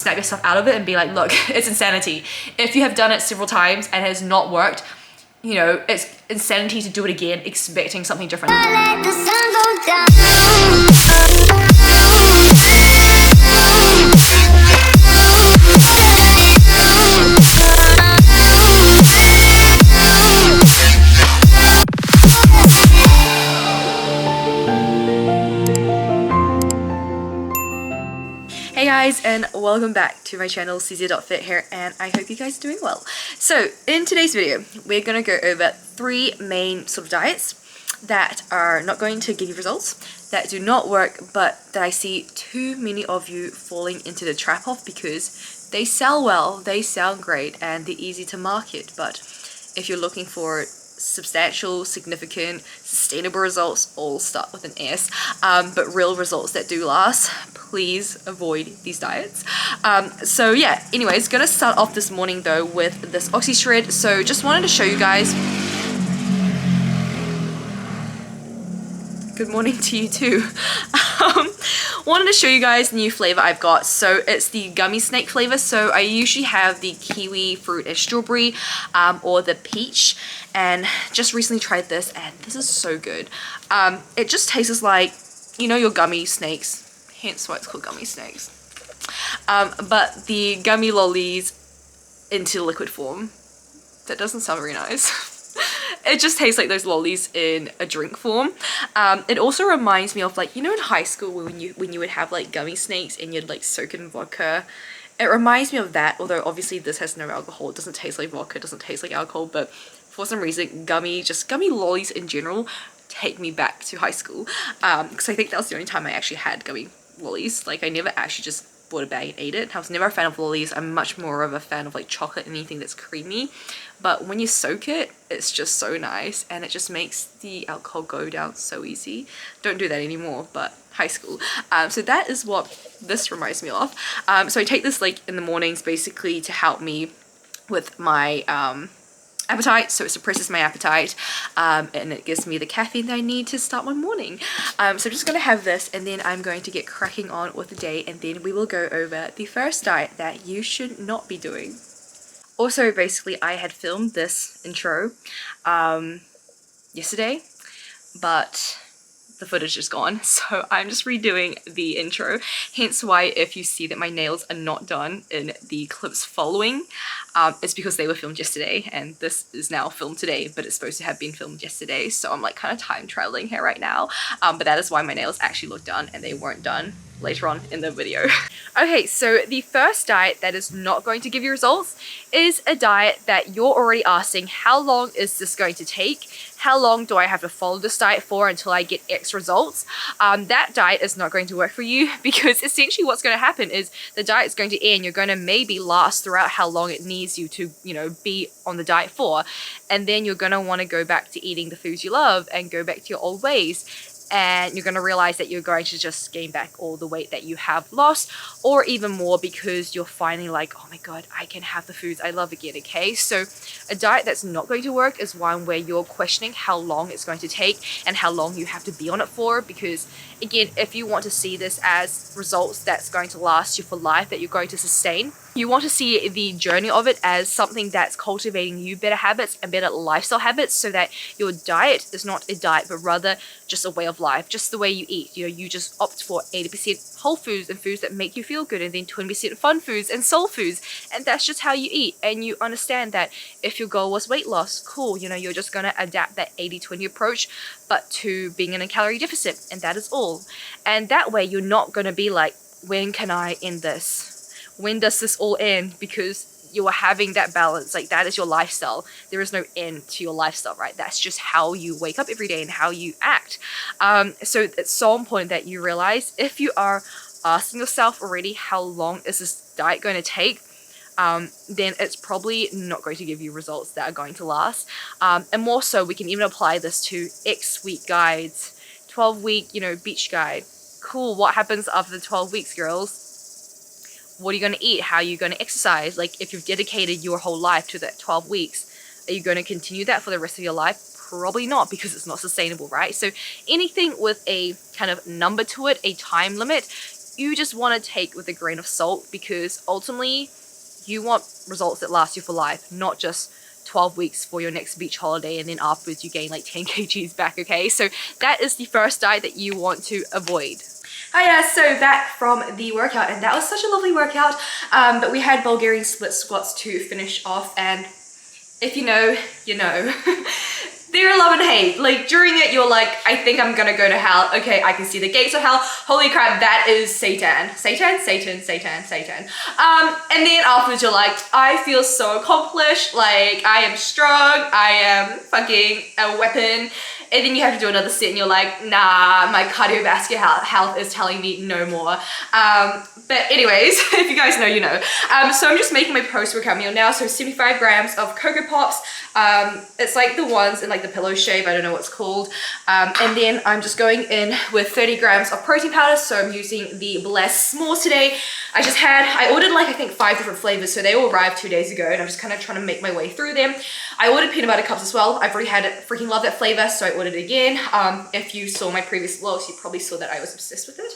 snap yourself out of it and be like, look, it's insanity. If you have done it several times and has not worked, you know, it's insanity to do it again expecting something different. Let the sun go down. Hey guys, and welcome back to my channel, CZ.fit here, and I hope you guys are doing well. So in today's video, we're going to go over 3 main sort of diets that are not going to give you results, that do not work, but that I see too many of you falling into the trap of because they sell well, they sound great, and they're easy to market. But if you're looking for substantial, significant, sustainable results, all start with an S, but real results that do last, please avoid these diets. So yeah, anyways, gonna start off this morning though with this Oxy Shred. So just wanted to show you guys. Good morning to you too. Wanted to show you guys the new flavor I've got. So it's the gummy snake flavor. So I usually have the kiwi, fruit and strawberry, or the peach, and just recently tried this and this is so good. It just tastes like, you know, your gummy snakes, hence why it's called gummy snakes, but the gummy lollies into liquid form. That doesn't sound very nice. It just tastes like those lollies in a drink form. It also reminds me of, like, you know, in high school when you would have like gummy snakes and you'd like soak it in vodka. It reminds me of that, although obviously this has no alcohol. It doesn't taste like vodka, it doesn't taste like alcohol, but for some reason gummy lollies in general take me back to high school, because I think that was the only time I actually had gummy lollies. Like, I never actually just bought a bag and ate it. I was never a fan of lollies. I'm much more of a fan of like chocolate and anything that's creamy, but when you soak it, it's just so nice and it just makes the alcohol go down so easy. Don't do that anymore, but high school. So that is what this reminds me of. So I take this like in the mornings basically to help me with my appetite, so it suppresses my appetite, and it gives me the caffeine that I need to start my morning. So I'm just going to have this and then I'm going to get cracking on with the day, and then we will go over the first diet that you should not be doing. Also, basically, I had filmed this intro yesterday, but the footage is gone, so I'm just redoing the intro, hence why if you see that my nails are not done in the clips following, it's because they were filmed yesterday and this is now filmed today, but it's supposed to have been filmed yesterday, so I'm like kind of time traveling here right now, but that is why my nails actually look done and they weren't done later on in the video. Okay, so the first diet that is not going to give you results is a diet that you're already asking, how long is this going to take? How long do I have to follow this diet for until I get X results? That diet is not going to work for you, because essentially what's going to happen is the diet is going to end. You're going to maybe last throughout how long it needs you to, you know, be on the diet for, and then you're going to want to go back to eating the foods you love and go back to your old ways. And you're going to realize that you're going to just gain back all the weight that you have lost, or even more, because you're finally like, oh my god, I can have the foods I love again. Okay, so a diet that's not going to work is one where you're questioning how long it's going to take and how long you have to be on it for, because again, if you want to see this as results that's going to last you for life, that you're going to sustain, you want to see the journey of it as something that's cultivating you better habits and better lifestyle habits, so that your diet is not a diet, but rather just a way of life, just the way you eat. You know, you just opt for 80% whole foods and foods that make you feel good, and then 20% fun foods and soul foods, and that's just how you eat. And you understand that if your goal was weight loss, cool, you know, you're just going to adapt that 80-20 approach, but to being in a calorie deficit, and that is all. And that way you're not going to be like, when can I end this? When does this all end? Because you are having that balance. Like, that is your lifestyle. There is no end to your lifestyle, right? That's just how you wake up every day and how you act. So it's so important that you realize, if you are asking yourself already, how long is this diet going to take? Then it's probably not going to give you results that are going to last. And more so, we can even apply this to X week guides, 12-week, you know, beach guide. Cool, what happens after the 12 weeks, girls? What are you going to eat? How are you going to exercise? Like, if you've dedicated your whole life to that 12 weeks, are you going to continue that for the rest of your life? Probably not, because it's not sustainable, right? So anything with a kind of number to it, a time limit, you just want to take with a grain of salt, because ultimately you want results that last you for life, not just 12 weeks for your next beach holiday and then afterwards you gain like 10 kgs back, okay? So that is the first diet that you want to avoid. Hiya, so back from the workout, and that was such a lovely workout, but we had Bulgarian split squats to finish off, and if you know, you know. They're a love and hate. Like during it, you're like, I think I'm gonna go to hell. Okay, I can see the gates of hell. Holy crap, that is Satan. Satan, Satan, Satan, Satan. And then afterwards you're like, I feel so accomplished. Like I am strong. I am fucking a weapon. And then you have to do another sit and you're like, nah, my cardiovascular health is telling me no more. But anyways, if you guys know, you know. So I'm just making my post-workout meal now. So 75 grams of Cocoa Pops. It's like the ones in like the pillow shape. I don't know what it's called. And then I'm just going in with 30 grams of protein powder. So I'm using the Bless S'mores today. I ordered like I think 5 different flavors. So they all arrived 2 days ago and I'm just kind of trying to make my way through them. I ordered peanut butter cups as well. I've already had it, freaking love that flavor. So I ordered it again. If you saw my previous vlogs, you probably saw that I was obsessed with it.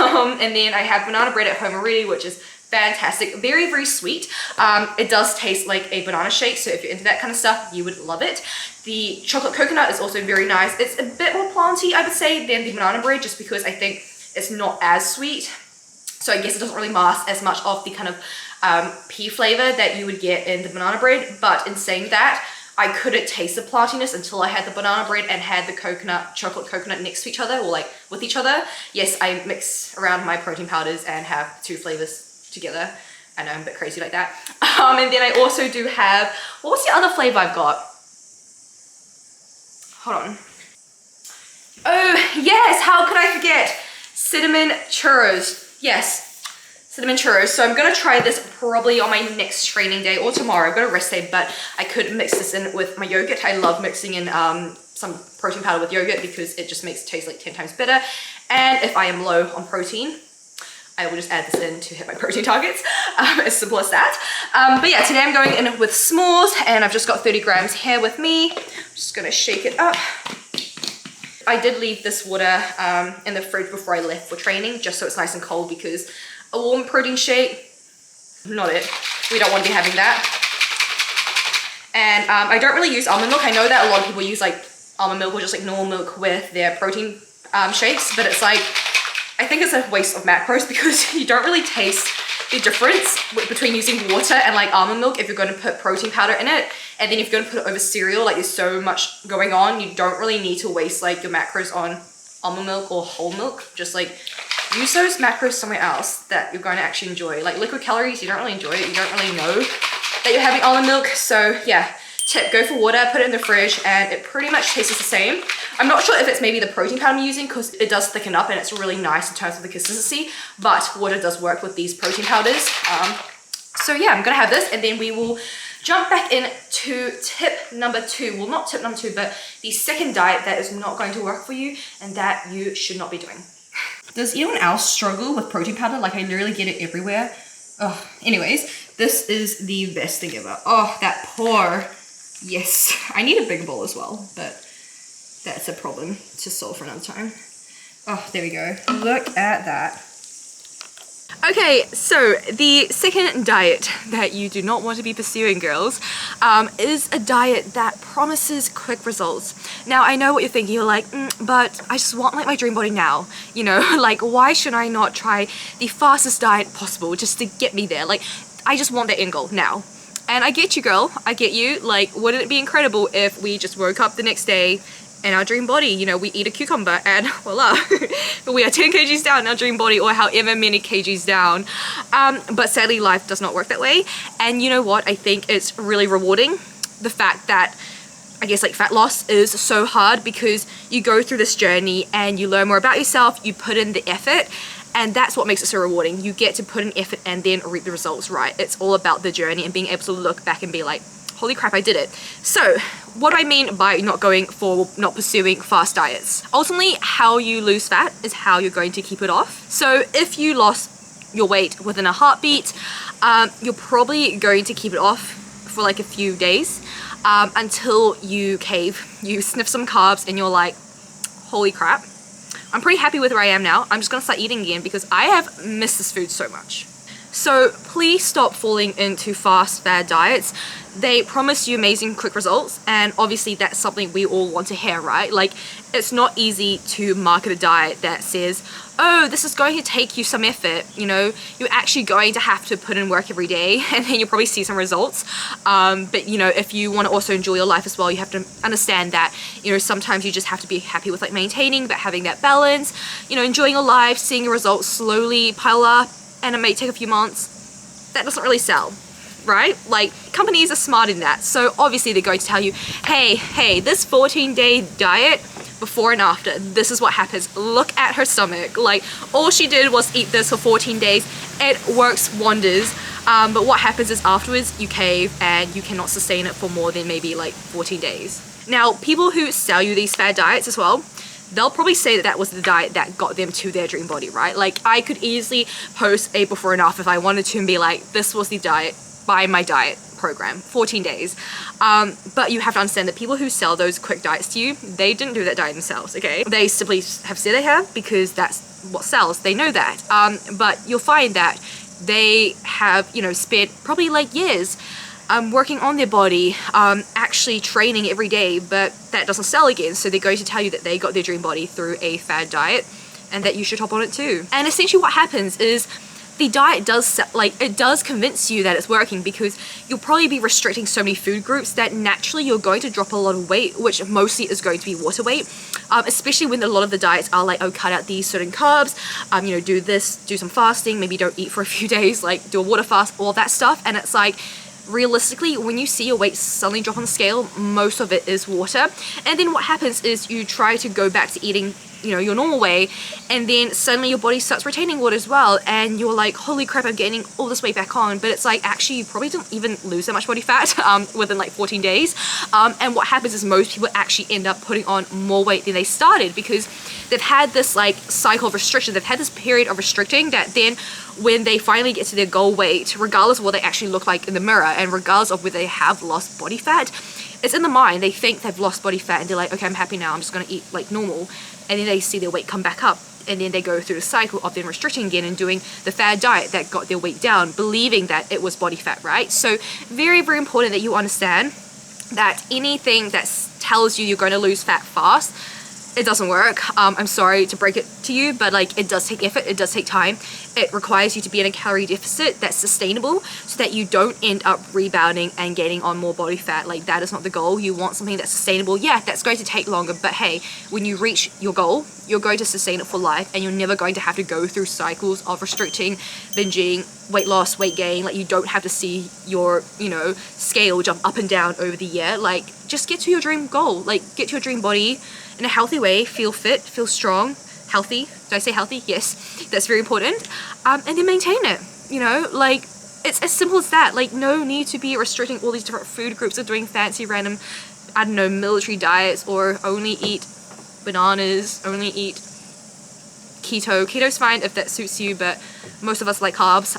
And then I have banana bread at home already, which is fantastic. Very, very sweet. It does taste like a banana shake. So if you're into that kind of stuff, you would love it. The chocolate coconut is also very nice. It's a bit more planty, I would say, than the banana bread, just because I think it's not as sweet. So I guess it doesn't really mask as much of the kind of pea flavor that you would get in the banana bread. But in saying that, I couldn't taste the plantiness until I had the banana bread and had the chocolate coconut next to each other, or like with each other. Yes, I mix around my protein powders and have 2 flavors together. I know I'm a bit crazy like that. And then I also do have, what was the other flavor I've got? Hold on. Oh yes, how could I forget? Cinnamon churros. Yes, cinnamon churros. So I'm gonna try this probably on my next training day or tomorrow. I've got a rest day, but I could mix this in with my yogurt. I love mixing in some protein powder with yogurt because it just makes it taste like 10 times better. And if I am low on protein, I will just add this in to hit my protein targets. As simple as that. But yeah, today I'm going in with s'mores and I've just got 30 grams here with me. I'm just gonna shake it up. I did leave this water in the fridge before I left for training, just so it's nice and cold, because a warm protein shake, not it. We don't want to be having that. And I don't really use almond milk. I know that a lot of people use like almond milk or just like normal milk with their protein shakes, but it's like, I think it's a waste of macros because you don't really taste the difference between using water and like almond milk if you're going to put protein powder in it. And then if you're going to put it over cereal, like there's so much going on, you don't really need to waste like your macros on almond milk or whole milk. Just like use those macros somewhere else that you're going to actually enjoy. Like liquid calories, you don't really enjoy it. You don't really know that you're having almond milk. So yeah, tip, go for water, put it in the fridge, and it pretty much tastes the same. I'm not sure if it's maybe the protein powder I'm using because it does thicken up and it's really nice in terms of the consistency, but water does work with these protein powders. So yeah, I'm gonna have this and then we will jump back into tip number 2. Well, not tip number 2, but the second diet that is not going to work for you and that you should not be doing. Does anyone else struggle with protein powder? Like I literally get it everywhere. Oh, anyways, this is the best thing ever. Oh, that pour. Yes, I need a bigger bowl as well, but that's a problem to solve for another time. Oh, there we go. Look at that. Okay, so the second diet that you do not want to be pursuing, girls, is a diet that promises quick results. Now, I know what you're thinking. You're like, but I just want like my dream body now. You know, like why should I not try the fastest diet possible just to get me there? Like, I just want that end goal now. And I get you, girl. I get you. Like, wouldn't it be incredible if we just woke up the next day in our dream body, you know, we eat a cucumber and voila, we are 10 kgs down in our dream body or however many kgs down. But sadly, life does not work that way. And you know what? I think it's really rewarding. The fact that, I guess, like fat loss is so hard because you go through this journey and you learn more about yourself, you put in the effort, and that's what makes it so rewarding. You get to put in effort and then reap the results, right? It's all about the journey and being able to look back and be like, holy crap, I did it. So what do I mean by not pursuing fast diets? Ultimately, how you lose fat is how you're going to keep it off. So if you lost your weight within a heartbeat, you're probably going to keep it off for like a few days until you cave, you sniff some carbs and you're like, holy crap, I'm pretty happy with where I am now. I'm just gonna start eating again because I have missed this food so much. So please stop falling into fast fad diets. They promise you amazing quick results, and obviously that's something we all want to hear, right? Like, it's not easy to market a diet that says, oh, this is going to take you some effort, you know, you're actually going to have to put in work every day and then you'll probably see some results. But you know, if you want to also enjoy your life as well, you have to understand that, you know, sometimes you just have to be happy with like maintaining, but having that balance, you know, enjoying your life, seeing your results slowly pile up, and it may take a few months. That doesn't really sell, right? Like, companies are smart in that. So obviously they're going to tell you, hey, this 14-day diet, before and after, this is what happens. Look at her stomach. Like, all she did was eat this for 14 days. It works wonders. But what happens is afterwards you cave and you cannot sustain it for more than maybe like 14 days. Now, people who sell you these fad diets as well, they'll probably say that that was the diet that got them to their dream body, right? Like, I could easily post a before and after if I wanted to and be like, this was the diet by my diet program, 14 days. But you have to understand that people who sell those quick diets to you, they didn't do that diet themselves, okay? They simply have said they have because that's what sells. They know that. But you'll find that they have, you know, spent probably like years working on their body, actually training every day, but that doesn't sell again. So they're going to tell you that they got their dream body through a fad diet and that you should hop on it too. And essentially what happens is the diet does, like, it does convince you that it's working because you'll probably be restricting so many food groups that naturally you're going to drop a lot of weight, which mostly is going to be water weight, especially when a lot of the diets are like, oh, cut out these certain carbs, you know, do this, do some fasting, maybe don't eat for a few days, like do a water fast, all that stuff. And it's like, realistically, when you see your weight suddenly drop on the scale, most of it is water. And then what happens is you try to go back to eating, you know, your normal way, and then suddenly your body starts retaining water as well, and you're like, holy crap, I'm gaining all this weight back on. But it's like, actually, you probably didn't even lose that much body fat within like 14 days. And what happens is most people actually end up putting on more weight than they started because they've had this like cycle of restriction. They've had this period of restricting that then when they finally get to their goal weight, regardless of what they actually look like in the mirror and regardless of whether they have lost body fat, it's in the mind. They think they've lost body fat and they're like, okay, I'm happy now, I'm just gonna eat like normal. And then they see their weight come back up, and then they go through the cycle of then restricting again and doing the fad diet that got their weight down, believing that it was body fat, right? So very, very important that you understand that anything that tells you you're going to lose fat fast, it doesn't work. I'm sorry to break it to you, but like, it does take effort, it does take time. It requires you to be in a calorie deficit that's sustainable so that you don't end up rebounding and getting on more body fat. Like, that is not the goal. You want something that's sustainable. Yeah, that's going to take longer, but hey, when you reach your goal, you're going to sustain it for life, and you're never going to have to go through cycles of restricting, binging, weight loss, weight gain. Like, you don't have to see your, you know, scale jump up and down over the year. Like, just get to your dream goal. Like, get to your dream body in a healthy way, feel fit, feel strong, healthy. Did I say healthy? Yes, that's very important. And then maintain it, you know, like, it's as simple as that. Like, no need to be restricting all these different food groups or doing fancy random, I don't know, military diets, or only eat bananas, only eat keto. Keto's fine if that suits you, but most of us like carbs.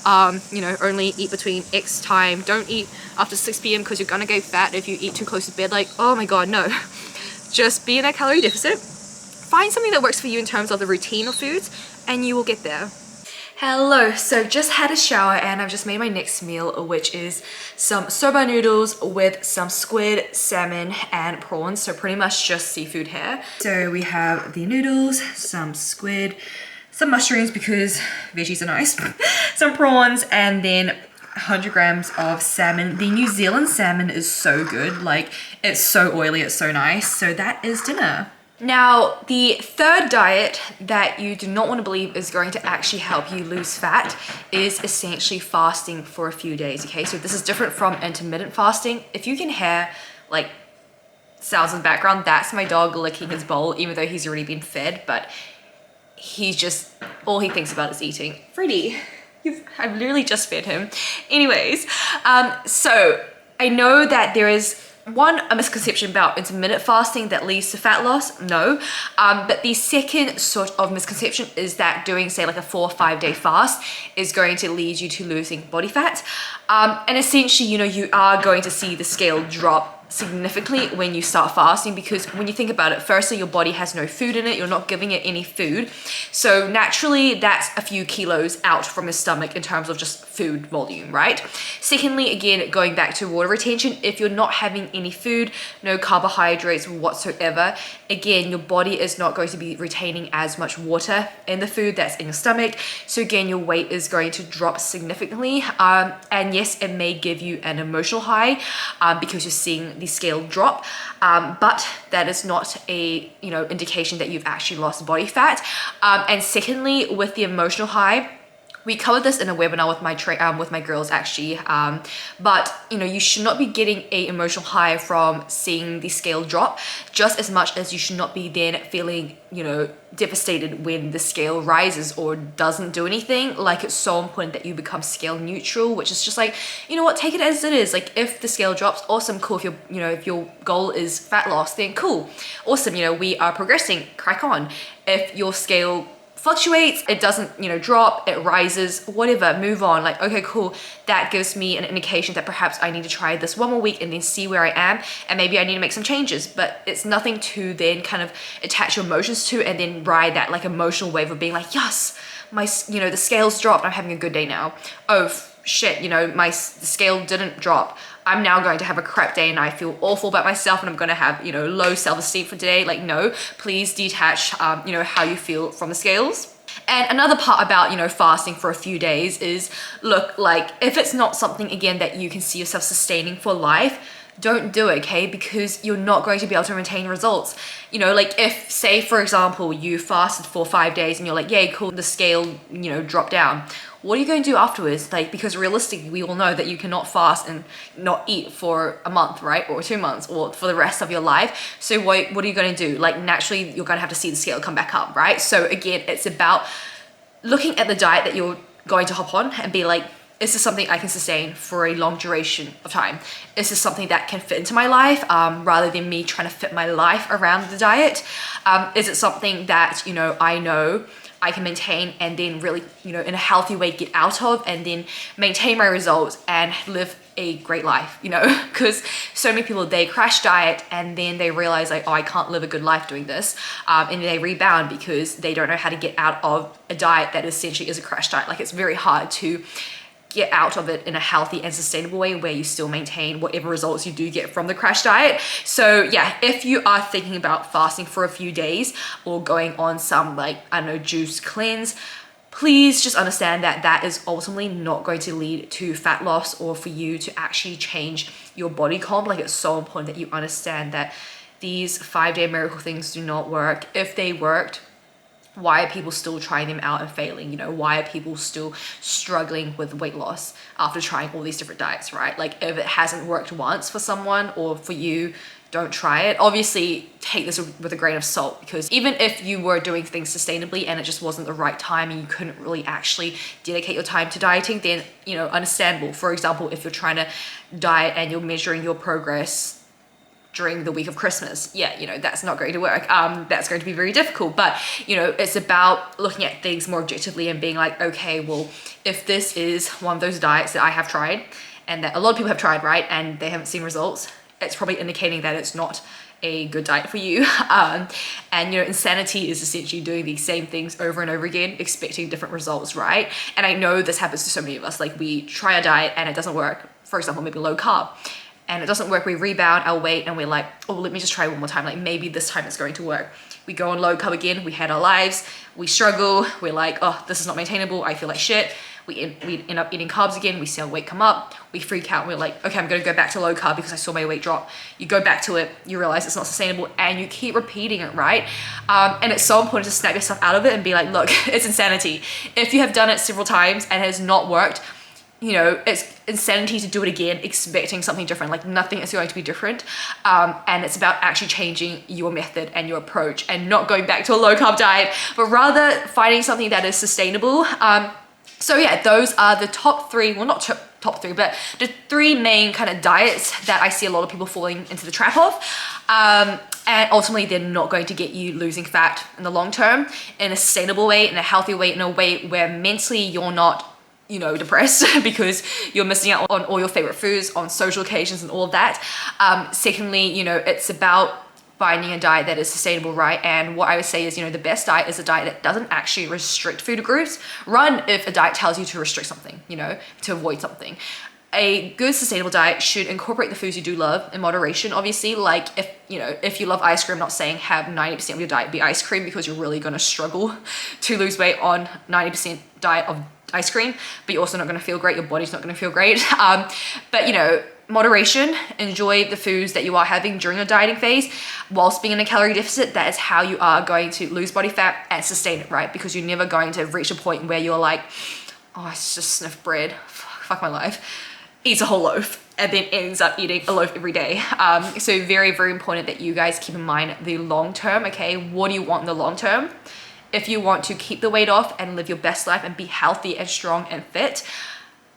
You know, only eat between X time. Don't eat after 6 p.m. because you're gonna get fat if you eat too close to bed. Like, oh my god, no. Just be in a calorie deficit. Find something that works for you in terms of the routine of foods, and you will get there. Hello, so just had a shower and I've just made my next meal, which is some soba noodles with some squid, salmon, and prawns. So pretty much just seafood here. So we have the noodles, some squid, some mushrooms because veggies are nice, some prawns, and then 100 grams of salmon. The New Zealand salmon is so good. Like, it's so oily, it's so nice. So that is dinner. Now, the third diet that you do not want to believe is going to actually help you lose fat is essentially fasting for a few days, okay? So this is different from intermittent fasting. If you can hear, like, sounds in the background, that's my dog licking his bowl, even though he's already been fed, but he's just, all he thinks about is eating. Freddie, I've literally just fed him. Anyways, so I know that there is a misconception about intermittent fasting that leads to fat loss. No, but the second sort of misconception is that doing, say, like a 4 or 5 day fast is going to lead you to losing body fat. And essentially, you know, you are going to see the scale drop significantly when you start fasting, because when you think about it, firstly, your body has no food in it, you're not giving it any food, so naturally that's a few kilos out from the stomach in terms of just food volume, right? Secondly, again, going back to water retention, if you're not having any food, no carbohydrates whatsoever, again, your body is not going to be retaining as much water in the food that's in your stomach, so again, your weight is going to drop significantly. And yes, it may give you an emotional high because you're seeing the scale drop, but that is not a indication that you've actually lost body fat. And secondly, with the emotional high, we covered this in a webinar with my girls actually, but you should not be getting a emotional high from seeing the scale drop just as much as you should not be then feeling devastated when the scale rises or doesn't do anything. Like, it's so important that you become scale neutral, which is just like, what, take it as it is. Like, if the scale drops, awesome, cool. If your goal is fat loss, then cool, awesome, we are progressing, crack on. If your scale fluctuates, it doesn't drop, it rises, whatever, move on. Like, okay, cool, that gives me an indication that perhaps I need to try this one more week and then see where I am, and maybe I need to make some changes. But it's nothing to then kind of attach your emotions to and then ride that like emotional wave of being like, yes, my the scales dropped, I'm having a good day now. Oh shit, the scale didn't drop, I'm now going to have a crap day and I feel awful about myself and I'm going to have, low self-esteem for today. Like, no, please detach, how you feel from the scales. And another part about, fasting for a few days is, look, like, if it's not something, again, that you can see yourself sustaining for life, don't do it, okay? Because you're not going to be able to maintain results. Like, if, say, for example, you fasted for 5 days and you're like, yay, cool, the scale, dropped down. What are you going to do afterwards? Like, because realistically, we all know that you cannot fast and not eat for a month, right? Or 2 months, or for the rest of your life. So what are you going to do? Like, naturally, you're going to have to see the scale come back up, right? So again, it's about looking at the diet that you're going to hop on and be like, is this something I can sustain for a long duration of time? Is this something that can fit into my life, rather than me trying to fit my life around the diet? Is it something that, I know I can maintain and then really, in a healthy way get out of, and then maintain my results and live a great life, because so many people, they crash diet and then they realize like, oh, I can't live a good life doing this. And they rebound because they don't know how to get out of a diet that essentially is a crash diet. Like, it's very hard to get out of it in a healthy and sustainable way where you still maintain whatever results you do get from the crash diet. So yeah, if you are thinking about fasting for a few days or going on some, like, I don't know, juice cleanse, please just understand that that is ultimately not going to lead to fat loss or for you to actually change your body comp. Like, it's so important that you understand that these 5-day miracle things do not work. If they worked, why are people still trying them out and failing? Why are people still struggling with weight loss after trying all these different diets, right? Like, if it hasn't worked once for someone or for you, don't try it. Obviously, take this with a grain of salt, because even if you were doing things sustainably and it just wasn't the right time and you couldn't really actually dedicate your time to dieting, then, understandable. For example, if you're trying to diet and you're measuring your progress during the week of Christmas, yeah, that's not going to work. That's going to be very difficult. But, it's about looking at things more objectively and being like, okay, well, if this is one of those diets that I have tried and that a lot of people have tried, right, and they haven't seen results, it's probably indicating that it's not a good diet for you. And insanity is essentially doing these same things over and over again, expecting different results, right? And I know this happens to so many of us. Like, we try a diet and it doesn't work. For example, maybe low carb, and it doesn't work, we rebound our weight and we're like, oh, let me just try one more time. Like, maybe this time it's going to work. We go on low carb again, we had our lives, we struggle, we're like, oh, this is not maintainable, I feel like shit. We end up eating carbs again, we see our weight come up, we freak out, we're like, okay, I'm gonna go back to low carb because I saw my weight drop. You go back to it, you realize it's not sustainable, and you keep repeating it, right? And it's so important to snap yourself out of it and be like, look, it's insanity. If you have done it several times and it has not worked, it's insanity to do it again expecting something different. Like, nothing is going to be different. And it's about actually changing your method and your approach and not going back to a low carb diet, but rather finding something that is sustainable. So yeah, those are the top three, well, not top three, but the three main kind of diets that I see a lot of people falling into the trap of. And ultimately, they're not going to get you losing fat in the long term in a sustainable way, in a healthy way, in a way where mentally you're not you know, depressed because you're missing out on all your favorite foods, on social occasions and all of that. Secondly, you know, it's about finding a diet that is sustainable, right? And what I would say is, you know, the best diet is a diet that doesn't actually restrict food groups. Run if a diet tells you to restrict something, you know, to avoid something. A good sustainable diet should incorporate the foods you do love in moderation, obviously. Like if, you know, if you love ice cream, I'm not saying have 90% of your diet be ice cream, because you're really gonna struggle to lose weight on 90% diet of ice cream, but you're also not gonna feel great, your body's not gonna feel great. But you know, moderation, enjoy the foods that you are having during your dieting phase. Whilst being in a calorie deficit, that is how you are going to lose body fat and sustain it, right? Because you're never going to reach a point where you're like, oh, I just sniff bread, fuck my life. Eats a whole loaf and then ends up eating a loaf every day. So very, very important that you guys keep in mind the long term, okay? What do you want in the long term? If you want to keep the weight off and live your best life and be healthy and strong and fit,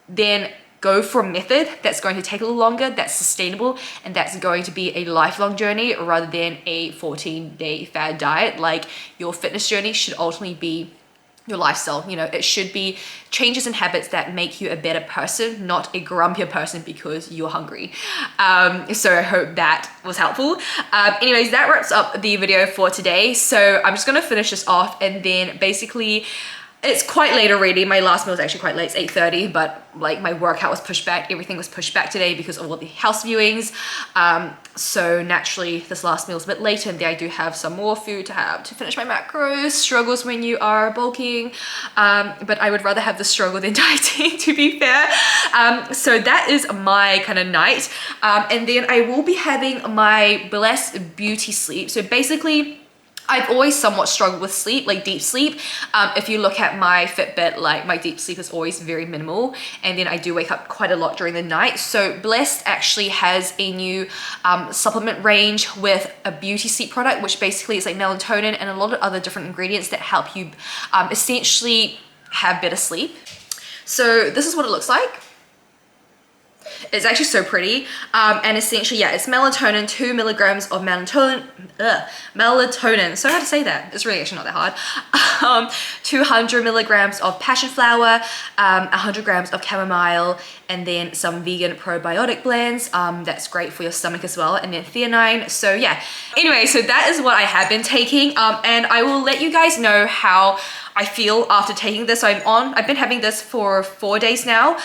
then go for a method that's going to take a little longer, that's sustainable, and that's going to be a lifelong journey rather than a 14-day fad diet. Like, your fitness journey should ultimately be your lifestyle. You know, it should be changes in habits that make you a better person, not a grumpier person because you're hungry. So I hope that was helpful. Anyways, that wraps up the video for today. So I'm just gonna finish this off, and then basically it's quite late already. My last meal is actually quite late, it's 8:30, but like my workout was pushed back, everything was pushed back today because of all the house viewings. So naturally this last meal is a bit later, and then I do have some more food to have to finish my macros. Struggles when you are bulking, but I would rather have the struggle than dieting, to be fair. So that is my kind of night. And then I will be having my Blessed Beauty sleep. So basically, I've always somewhat struggled with sleep, like deep sleep. If you look at my Fitbit, like my deep sleep is always very minimal, and then I do wake up quite a lot during the night. So Blessed actually has a new supplement range with a beauty sleep product, which basically is like melatonin and a lot of other different ingredients that help you essentially have better sleep. So this is what it looks like. It's actually so pretty, and essentially, yeah, it's melatonin, 2 milligrams of melatonin, so how to say that, it's really actually not that hard. 200 milligrams of passion flower, 100 grams of chamomile, and then some vegan probiotic blends, that's great for your stomach as well, and then theanine. So yeah, anyway, so that is what I have been taking, and I will let you guys know how I feel after taking this. I've been having this for 4 days now.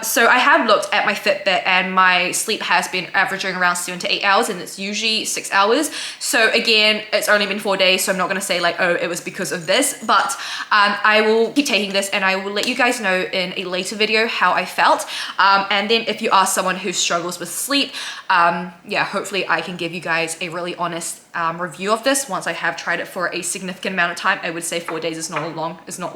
So I have looked at my Fitbit, and my sleep has been averaging around 7 to 8 hours, and it's usually 6 hours. So again, it's only been 4 days, so I'm not gonna say like, oh, it was because of this, but I will keep taking this, and I will let you guys know in a later video how I felt. And then if you are someone who struggles with sleep, yeah, hopefully I can give you guys a really honest review of this once I have tried it for a significant amount of time. I would say 4 days is not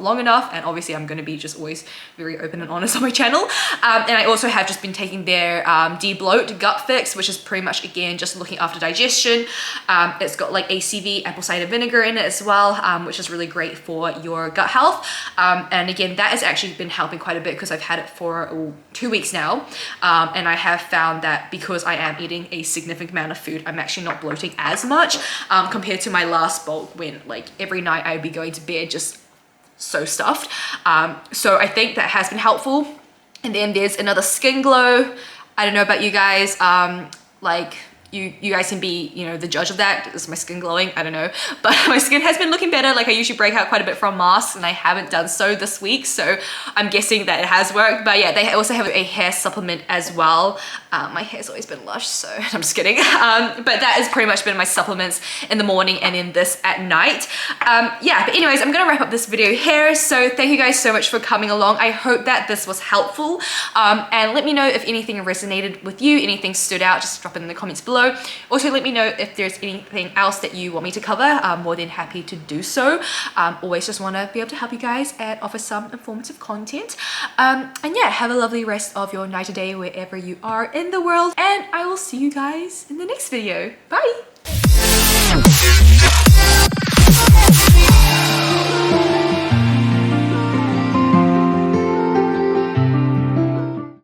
long enough, and obviously I'm going to be just always very open and honest on my channel. And I also have just been taking their de-bloat gut fix, which is pretty much again just looking after digestion. It's got like ACV, apple cider vinegar, in it as well, which is really great for your gut health. And again, that has actually been helping quite a bit because I've had it for 2 weeks now, and I have found that because I am eating a significant amount of food, I'm actually not bloating as much compared to my last bulk, when like every night I'd be going to bed just so stuffed. So I think that has been helpful. And then there's another skin glow. I don't know about you guys, like you guys can be, you know, the judge of that. Is my skin glowing? I don't know, but my skin has been looking better. Like I usually break out quite a bit from masks, and I haven't done so this week, so I'm guessing that it has worked. But yeah, they also have a hair supplement as well. My hair's always been lush, so I'm just kidding. But that has pretty much been my supplements in the morning, and then this at night. Yeah, but anyways, I'm gonna wrap up this video here. So thank you guys so much for coming along. I hope that this was helpful, and let me know if anything resonated with you, anything stood out. Just drop it in the comments below. Also, let me know if there's anything else that you want me to cover. I'm more than happy to do so. Always just want to be able to help you guys and offer some informative content. And yeah, have a lovely rest of your night or day wherever you are in the world, and I will see you guys in the next video. Bye!